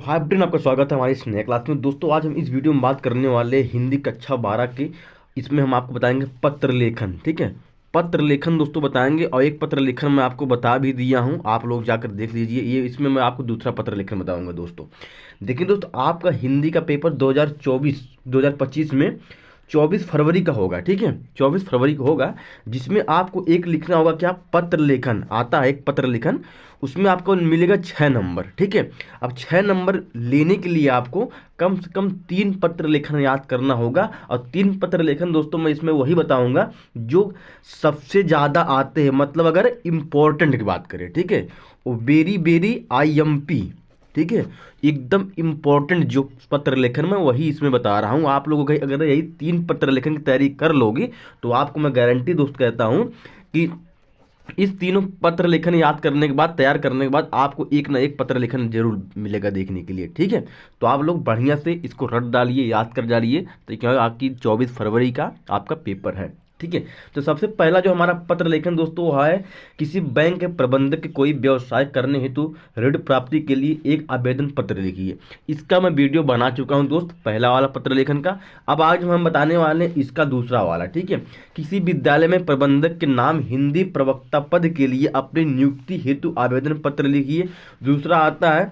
हाय brain, आपका स्वागत है हमारी इस नए क्लास में। दोस्तों आज हम इस वीडियो में बात करने वाले हिंदी कक्षा 12 के। इसमें हम आपको बताएंगे पत्र लेखन। ठीक है, पत्र लेखन दोस्तों बताएंगे। और एक पत्र लेखन मैं आपको बता भी दिया हूं, आप लोग जाकर देख लीजिए। ये इसमें मैं आपको दूसरा पत्र लेखन बताऊंगा दोस्तों। देखिए दोस्तों, आपका हिंदी का पेपर 2024-2025 में 24 फरवरी का होगा। ठीक है, 24 फरवरी का होगा, जिसमें आपको एक लिखना होगा। क्या पत्र लेखन आता है, एक पत्र लेखन। उसमें आपको मिलेगा 6 नंबर। ठीक है, अब 6 नंबर लेने के लिए आपको कम से कम 3 पत्र लेखन याद करना होगा। और 3 पत्र लेखन दोस्तों मैं इसमें वही बताऊंगा जो सबसे ज़्यादा आते हैं, मतलब अगर इम्पोर्टेंट की बात करें। ठीक है, वो वेरी वेरी IMP। ठीक है, एकदम इम्पोर्टेंट जो पत्र लेखन में वही इसमें बता रहा हूँ आप लोगों को। अगर यही 3 पत्र लेखन की तैयारी कर लोगे तो आपको मैं गारंटी दोस्त कहता हूँ कि इस तीनों पत्र लेखन याद करने के बाद, तैयार करने के बाद, आपको एक ना एक पत्र लेखन जरूर मिलेगा देखने के लिए। ठीक है, तो आप लोग बढ़िया से इसको रट डालिए, याद कर डालिए, तो क्या आपकी 24 फरवरी का आपका पेपर है। ठीक है, तो सबसे पहला जो हमारा पत्र लेखन दोस्तों वो है, किसी बैंक के प्रबंधक के कोई व्यवसाय करने हेतु ऋण प्राप्ति के लिए एक आवेदन पत्र लिखिए। इसका मैं वीडियो बना चुका हूं दोस्त, पहला वाला पत्र लेखन का। अब आज हम बताने वाले हैं इसका दूसरा वाला। ठीक है, किसी विद्यालय में प्रबंधक के नाम हिंदी प्रवक्ता पद के लिए अपनी नियुक्ति हेतु आवेदन पत्र लिखिए। दूसरा आता है,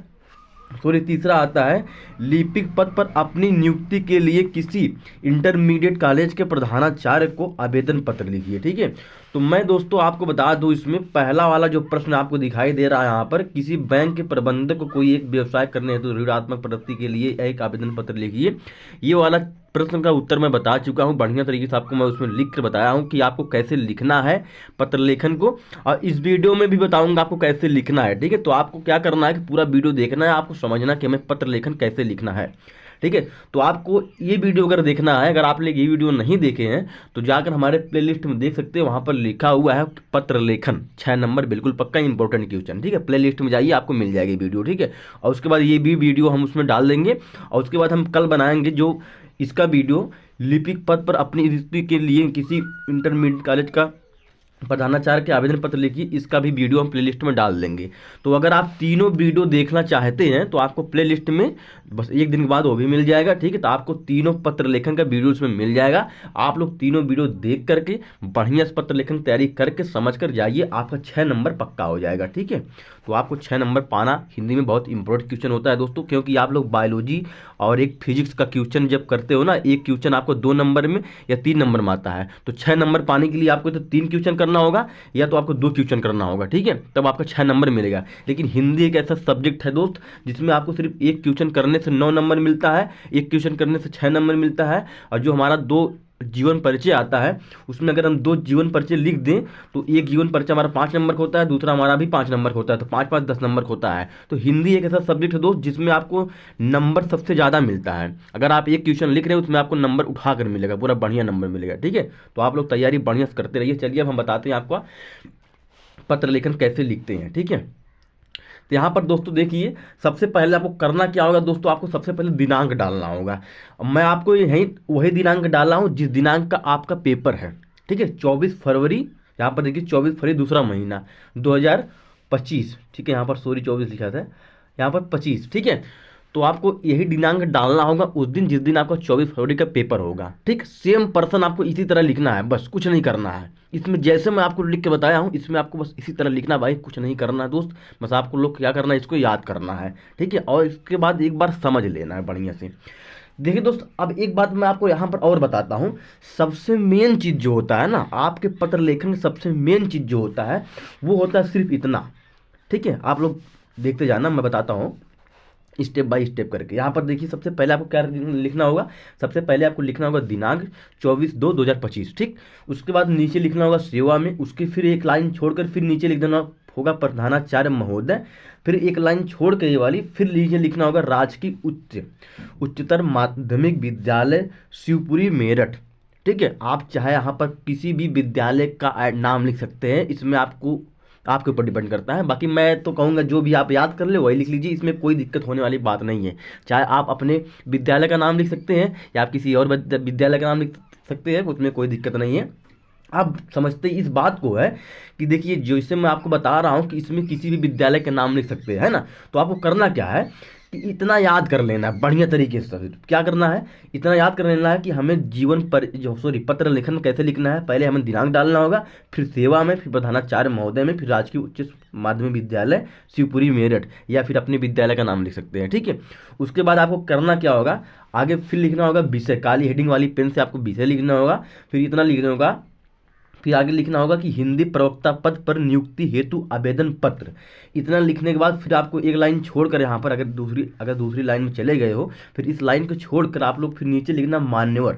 तीसरा आता है, लिपिक पद पर अपनी नियुक्ति के लिए किसी इंटरमीडिएट कॉलेज के प्रधानाचार्य को आवेदन पत्र लिखिए। ठीक है, तो मैं दोस्तों आपको बता दूं, इसमें पहला वाला जो प्रश्न आपको दिखाई दे रहा है यहाँ पर, किसी बैंक के प्रबंधक को कोई एक व्यवसाय करने हेतु ऋणात्मक प्रवृत्ति के लिए एक आवेदन पत्र लिखिए। ये वाला प्रश्न का उत्तर मैं बता चुका हूँ बढ़िया तरीके से, आपको मैं उसमें लिख कर बताया हूँ कि आपको कैसे लिखना है पत्र लेखन को। और इस वीडियो में भी बताऊंगा आपको कैसे लिखना है। ठीक है, तो आपको क्या करना है कि पूरा वीडियो देखना है, आपको समझना कि हमें पत्र लेखन कैसे लिखना है। ठीक है, तो आपको ये वीडियो अगर देखना है, अगर आप लोग ये वीडियो नहीं देखे हैं तो जाकर हमारे प्लेलिस्ट में देख सकते हैं, वहाँ पर लिखा हुआ है पत्र लेखन 6 नंबर, बिल्कुल पक्का इंपॉर्टेंट क्वेश्चन। ठीक है, प्लेलिस्ट में जाइए, आपको मिल जाएगी वीडियो। ठीक है, और उसके बाद ये भी वीडियो हम उसमें डाल देंगे। और उसके बाद हम कल बनाएंगे जो इसका वीडियो, लिपिक पद पर अपनी नियुक्ति के लिए किसी इंटरमीडिएट कॉलेज का प्रधानाचार्य के आवेदन पत्र लिखिए। इसका भी वीडियो हम प्लेलिस्ट में डाल देंगे। तो अगर आप तीनों वीडियो देखना चाहते हैं तो आपको प्लेलिस्ट में बस एक दिन के बाद वो भी मिल जाएगा। ठीक है, तो आपको तीनों पत्र लेखन का वीडियो उसमें मिल जाएगा। आप लोग तीनों वीडियो देख करके बढ़िया से पत्र लेखन तैयारी करके समझ कर जाइए, आपका 6 नंबर पक्का हो जाएगा। ठीक है, तो आपको 6 नंबर पाना हिंदी में बहुत इंपॉर्टेंट क्वेश्चन होता है दोस्तों, क्योंकि आप लोग बायोलॉजी और एक फिजिक्स का क्वेश्चन जब करते हो ना, एक क्वेश्चन आपको 2 नंबर में या 3 नंबर में आता है, तो 6 नंबर पाने के लिए आपको तो 3 क्वेश्चन करना होगा या तो आपको 2 क्वेश्चन करना होगा। ठीक है, तब आपका 6 नंबर मिलेगा। लेकिन हिंदी एक ऐसा सब्जेक्ट है दोस्त जिसमें आपको सिर्फ एक क्वेश्चन करने से 9 नंबर मिलता है, एक क्वेश्चन करने से 6 नंबर मिलता है। और जो हमारा 2 जीवन परिचय आता है, उसमें अगर हम 2 जीवन परिचय लिख दें तो एक जीवन परिचय हमारा 5 नंबर का होता है, दूसरा हमारा भी 5 नंबर का होता है, तो 5 5 10 नंबर का होता है। तो हिंदी एक ऐसा सब्जेक्ट है दोस्त जिसमें आपको नंबर सबसे ज़्यादा मिलता है। अगर आप एक क्वेश्चन लिख रहे हो उसमें आपको नंबर उठा कर मिलेगा, पूरा बढ़िया नंबर मिलेगा। ठीक है, तो आप लोग तैयारी बढ़िया से करते रहिए। चलिए अब हम बताते हैं आपको पत्र लेखन कैसे लिखते हैं। ठीक है, तो यहाँ पर दोस्तों देखिए, सबसे पहले आपको करना क्या होगा दोस्तों, आपको सबसे पहले दिनांक डालना होगा। मैं आपको यहीं वही दिनांक डाला हूँ जिस दिनांक का आपका पेपर है। ठीक है, 24 फरवरी, यहाँ पर देखिए 24 फरवरी दूसरा महीना 2025। ठीक है, यहाँ पर सॉरी 24 लिखा था, यहाँ पर 25। ठीक है, तो आपको यही दिनांक डालना होगा उस दिन जिस दिन आपका 24 फरवरी का पेपर होगा। ठीक, सेम पर्सन आपको इसी तरह लिखना है, बस कुछ नहीं करना है इसमें। जैसे मैं आपको लिख के बताया हूँ इसमें आपको बस इसी तरह लिखना, भाई कुछ नहीं करना है दोस्त। बस आपको लोग क्या करना है, इसको याद करना है। ठीक है, और इसके बाद एक बार समझ लेना है बढ़िया से। देखिए दोस्त, अब एक बात मैं आपको यहाँ पर और बताता हूँ। सबसे मेन चीज़ जो होता है ना आपके पत्र लेखन में, सबसे मेन चीज़ जो होता है वो होता है सिर्फ इतना। ठीक है, आप लोग देखते जाना, मैं बताता हूँ स्टेप बाय स्टेप करके। यहाँ पर देखिए, सबसे पहले आपको क्या लिखना होगा, सबसे पहले आपको लिखना होगा दिनांक 24/2/2025। ठीक, उसके बाद नीचे लिखना होगा सेवा में, उसके फिर एक लाइन छोड़कर फिर नीचे लिख देना होगा प्रधानाचार्य महोदय, फिर एक लाइन छोड़ के ये वाली, फिर नीचे लिखना होगा राजकीय उच्चतर माध्यमिक विद्यालय शिवपुरी मेरठ। ठीक है, आप चाहे यहाँ पर किसी भी विद्यालय का नाम लिख सकते हैं, इसमें आपके ऊपर डिपेंड करता है। बाकी मैं तो कहूँगा जो भी आप याद कर ले वही लिख लीजिए, इसमें कोई दिक्कत होने वाली बात नहीं है। चाहे आप अपने विद्यालय का नाम लिख सकते हैं या आप किसी और विद्यालय का नाम लिख सकते हैं, उसमें कोई दिक्कत नहीं है। अब समझते इस बात को है कि देखिए, जो इससे मैं आपको बता रहा हूँ कि इसमें किसी भी विद्यालय का नाम लिख सकते हैं, है ना। तो आपको करना क्या है कि इतना याद कर लेना है बढ़िया तरीके से। क्या करना है, इतना याद कर लेना है कि हमें जीवन पर जो पत्र लेखन कैसे लिखना है। पहले हमें दिनांक डालना होगा, फिर सेवा में, फिर प्रधानाचार्य महोदय में, फिर राजकीय उच्च माध्यमिक विद्यालय शिवपुरी मेरठ, या फिर अपने विद्यालय का नाम लिख सकते हैं, ठीक है। उसके बाद आपको करना क्या होगा, आगे फिर लिखना होगा विषय, काली हेडिंग वाली पेन से आपको विषय लिखना होगा। फिर इतना लिखना होगा, फिर आगे लिखना होगा कि हिंदी प्रवक्ता पद पर नियुक्ति हेतु आवेदन पत्र। इतना लिखने के बाद फिर आपको एक लाइन छोड़कर यहाँ पर अगर दूसरी लाइन में चले गए हो, फिर इस लाइन को छोड़कर आप लोग फिर नीचे लिखना मान्यवर।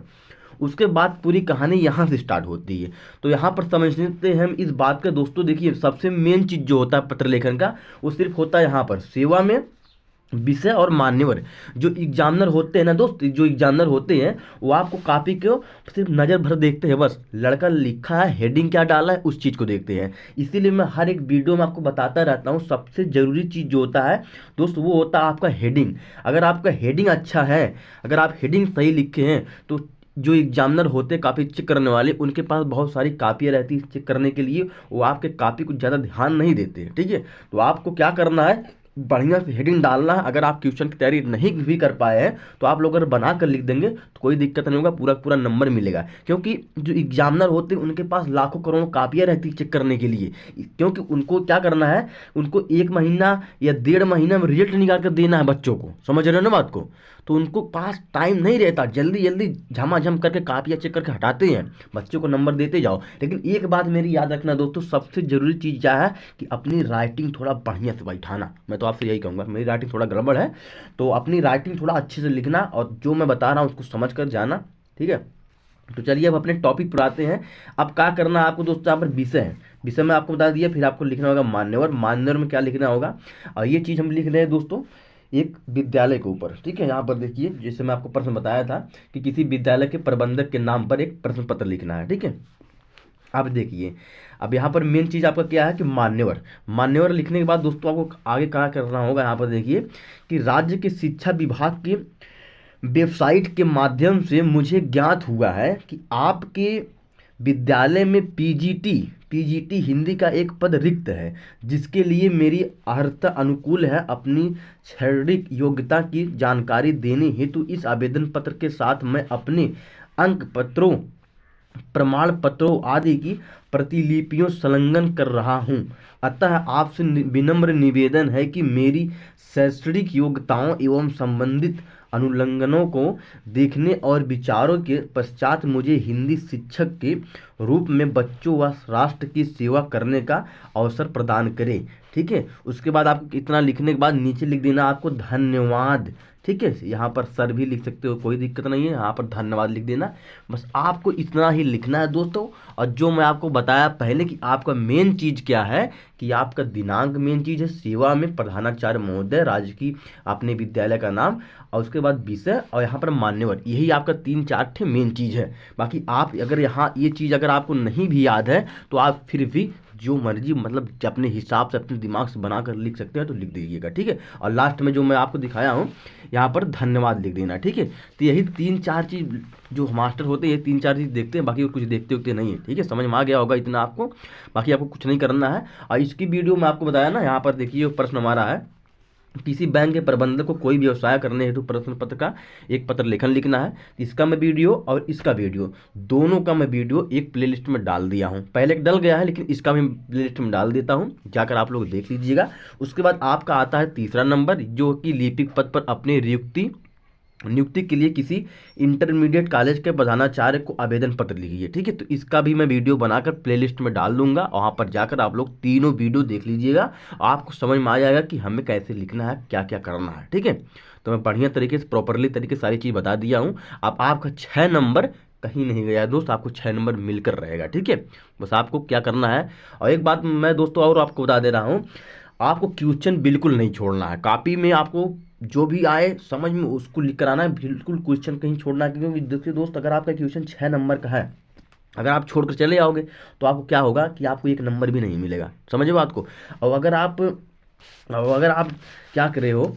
उसके बाद पूरी कहानी यहाँ से स्टार्ट होती है। तो यहाँ पर समझते हैं हम इस बात का दोस्तों। देखिए, सबसे मेन चीज़ जो होता है पत्र लेखन का, वो सिर्फ होता है यहाँ पर सेवा में, विषय और मान्यवर। जो एग्जामिनर होते हैं ना दोस्त, जो एग्जामिनर होते हैं वो आपको कॉपी को सिर्फ नज़र भर देखते हैं, बस लड़का लिखा है, हेडिंग क्या डाला है, उस चीज़ को देखते हैं। इसीलिए मैं हर एक वीडियो में आपको बताता रहता हूँ, सबसे ज़रूरी चीज़ जो होता है दोस्त वो होता है आपका हेडिंग। अगर आपका हेडिंग अच्छा है, अगर आप हेडिंग सही लिखे हैं, तो जो एग्जामिनर होते हैं काफ़ी चेक करने वाले, उनके पास बहुत सारी कापियाँ रहती है चेक करने के लिए, वो आपके कापी को ज़्यादा ध्यान नहीं देते हैं, ठीक है। तो आपको क्या करना है, बढ़िया से हेडिंग डालना है। अगर आप क्वेश्चन की तैयारी नहीं भी कर पाए हैं तो आप लोग अगर बना कर लिख देंगे तो कोई दिक्कत नहीं होगा, पूरा पूरा नंबर मिलेगा। क्योंकि जो एग्जामिनर होते हैं उनके पास लाखों करोड़ों कापियाँ रहती है चेक करने के लिए, क्योंकि उनको क्या करना है, उनको 1 महीना या 1.5 महीना में रिजल्ट निकाल कर देना है बच्चों को, समझ रहे हो ना बात को। तो उनको पास टाइम नहीं रहता, जल्दी जल्दी झमाझम करके कापियाँ चेक करके हटाते हैं, बच्चों को नंबर देते जाओ। लेकिन एक बात मेरी याद रखना दोस्तों, सबसे ज़रूरी चीज़ क्या है कि अपनी राइटिंग थोड़ा बढ़िया से बैठाना। मैं तो आपसे यही कहूँगा, मेरी राइटिंग थोड़ा गड़बड़ है, तो अपनी राइटिंग थोड़ा अच्छे से लिखना और जो मैं बता रहा हूँ उसको समझ कर जाना, ठीक है। तो चलिए अब अपने टॉपिक पर आते हैं। अब क्या करना है आपको दोस्तों, यहाँ पर विषय है, विषय में आपको बता दिया। फिर आपको लिखना होगा मान्यवर, मान्यवर में क्या लिखना होगा, और ये चीज़ हम लिख रहे हैं दोस्तों एक विद्यालय के ऊपर, ठीक है। यहाँ पर देखिए, जैसे मैं आपको प्रश्न बताया था कि किसी विद्यालय के प्रबंधक के नाम पर एक प्रश्न पत्र लिखना है, ठीक है। अब देखिए, अब यहाँ पर मेन चीज़ आपका क्या है कि मान्यवर। मान्यवर लिखने के बाद दोस्तों आपको आगे क्या करना होगा, यहाँ पर देखिए कि राज्य के शिक्षा विभाग के वेबसाइट के माध्यम से मुझे ज्ञात हुआ है कि आपके विद्यालय में पीजीटी हिंदी का एक पद रिक्त है, जिसके लिए मेरी अर्हता अनुकूल है। अपनी शैक्षणिक योग्यता की जानकारी देने हेतु इस आवेदन पत्र के साथ मैं अपने अंक पत्रों, प्रमाण पत्रों आदि की प्रतिलिपियों संलग्न कर रहा हूं। अतः आपसे विनम्र निवेदन है कि मेरी शैक्षणिक योग्यताओं एवं संबंधित अनुलंघनों को देखने और विचारों के पश्चात मुझे हिंदी शिक्षक के रूप में बच्चों व राष्ट्र की सेवा करने का अवसर प्रदान करें, ठीक है। उसके बाद आपको इतना लिखने के बाद नीचे लिख देना आपको धन्यवाद, ठीक है। यहाँ पर सर भी लिख सकते हो, कोई दिक्कत नहीं है, यहाँ पर धन्यवाद लिख देना। बस आपको इतना ही लिखना है दोस्तों। और जो मैं आपको बताया पहले कि आपका मेन चीज़ क्या है कि आपका दिनांक मेन चीज़ है, सेवा में प्रधानाचार्य महोदय, राजकीय अपने विद्यालय का नाम, और उसके बाद विषय, और यहाँ पर मान्यवर। यही आपका 3-4 ठे मेन चीज़ है। बाकी आप अगर यहाँ ये चीज़ अगर आपको नहीं भी याद है तो आप फिर भी जो मर्जी मतलब अपने हिसाब से अपने दिमाग से बना कर लिख सकते हैं, तो लिख दीजिएगा, ठीक है। और लास्ट में जो मैं आपको दिखाया हूँ यहाँ पर धन्यवाद लिख देना, ठीक है। तो यही 3-4 चीज़ जो मास्टर होते हैं, ये 3-4 चीज़ देखते हैं, बाकी और कुछ देखते होते नहीं है, ठीक है। समझ में आ गया होगा इतना आपको, बाकी आपको कुछ नहीं करना है। और इसकी वीडियो में आपको बताया ना, यहाँ पर देखिए प्रश्न हमारा है, किसी बैंक के प्रबंधक को कोई व्यवसाय करने हेतु प्रश्न पत्र का एक पत्र लेखन लिखना है। इसका मैं वीडियो और इसका वीडियो दोनों का मैं वीडियो एक प्लेलिस्ट में डाल दिया हूं, पहले डल गया है लेकिन इसका मैं प्लेलिस्ट में डाल देता हूं, जाकर आप लोग देख लीजिएगा। उसके बाद आपका आता है तीसरा नंबर, जो कि लिपिक पद पर अपने नियुक्ति के लिए किसी इंटरमीडिएट कॉलेज के प्रधानाचार्य को आवेदन पत्र लिखिए, ठीक है। तो इसका भी मैं वीडियो बनाकर प्लेलिस्ट में डाल दूंगा, वहाँ पर जाकर आप लोग तीनों वीडियो देख लीजिएगा, आपको समझ में आ जाएगा कि हमें कैसे लिखना है, क्या क्या करना है, ठीक है। तो मैं बढ़िया तरीके से प्रॉपरली तरीके से सारी चीज़ बता दिया हूँ। अब आपका 6 नंबर कहीं नहीं गया दोस्त, आपको 6 नंबर मिलकर रहेगा, ठीक है। बस आपको क्या करना है, और एक बात मैं दोस्तों और आपको बता दे रहा हूँ, आपको क्वेश्चन बिल्कुल नहीं छोड़ना है। कॉपी में आपको जो भी आए समझ में उसको लिख कर आना है, बिल्कुल क्वेश्चन कहीं छोड़ना है। क्योंकि देखिए दोस्त, अगर आपका क्वेश्चन 6 नंबर का है, अगर आप छोड़कर चले जाओगे तो आपको क्या होगा कि आपको 1 नंबर भी नहीं मिलेगा, समझे बात को। और अगर आप क्या कर रहे हो,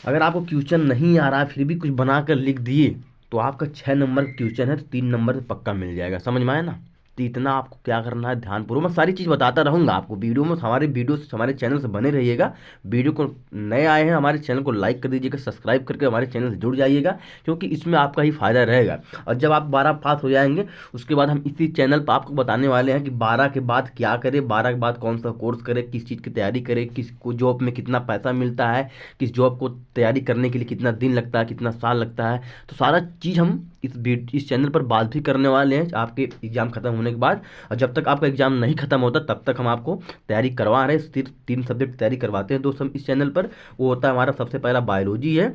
अगर आपको क्वेश्चन नहीं आ रहा है फिर भी कुछ बना कर लिख दिए, तो आपका 6 नंबर क्वेश्चन है तो 3 नंबर पक्का मिल जाएगा, समझ में आया ना। तो इतना आपको क्या करना है, ध्यानपूर्वक मैं सारी चीज़ बताता रहूँगा आपको वीडियो में। हमारे वीडियो से, हमारे चैनल से बने रहिएगा। वीडियो को नए आए हैं हमारे चैनल को लाइक कर दीजिएगा, सब्सक्राइब करके हमारे चैनल से जुड़ जाइएगा, क्योंकि इसमें आपका ही फायदा रहेगा। और जब आप 12 पास हो जाएंगे उसके बाद हम इसी चैनल पर आपको बताने वाले हैं कि 12 के बाद क्या करें, 12 के बाद कौन सा कोर्स करें, किस चीज़ की तैयारी करें, किस को जॉब में कितना पैसा मिलता है, किस जॉब को तैयारी करने के लिए कितना दिन लगता है, कितना साल लगता है। तो सारा चीज़ हम इस चैनल पर बात भी करने वाले हैं आपके एग्ज़ाम खत्म होने के बाद। और जब तक आपका एग्ज़ाम नहीं खत्म होता तब तक हम आपको तैयारी करवा रहे हैं। सिर्फ 3 सब्जेक्ट तैयारी करवाते हैं दोस्त हम इस चैनल पर। वो होता है हमारा सबसे पहला बायोलॉजी है,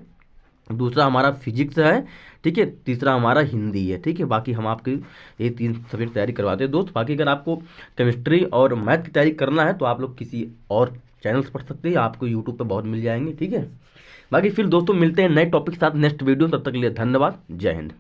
दूसरा हमारा फिजिक्स है, ठीक है, तीसरा हमारा हिंदी है, ठीक है। बाकी हम आपकी ये 3 सब्जेक्ट तैयारी करवाते हैं दोस्त। बाकी अगर आपको केमिस्ट्री और मैथ की तैयारी करना है तो आप लोग किसी और चैनल से पढ़ सकते हैं, आपको यूट्यूब पर बहुत मिल जाएंगे, ठीक है। बाकी फिर दोस्तों मिलते हैं नए टॉपिक के साथ नेक्स्ट वीडियो, तब तक के लिए धन्यवाद, जय हिंद।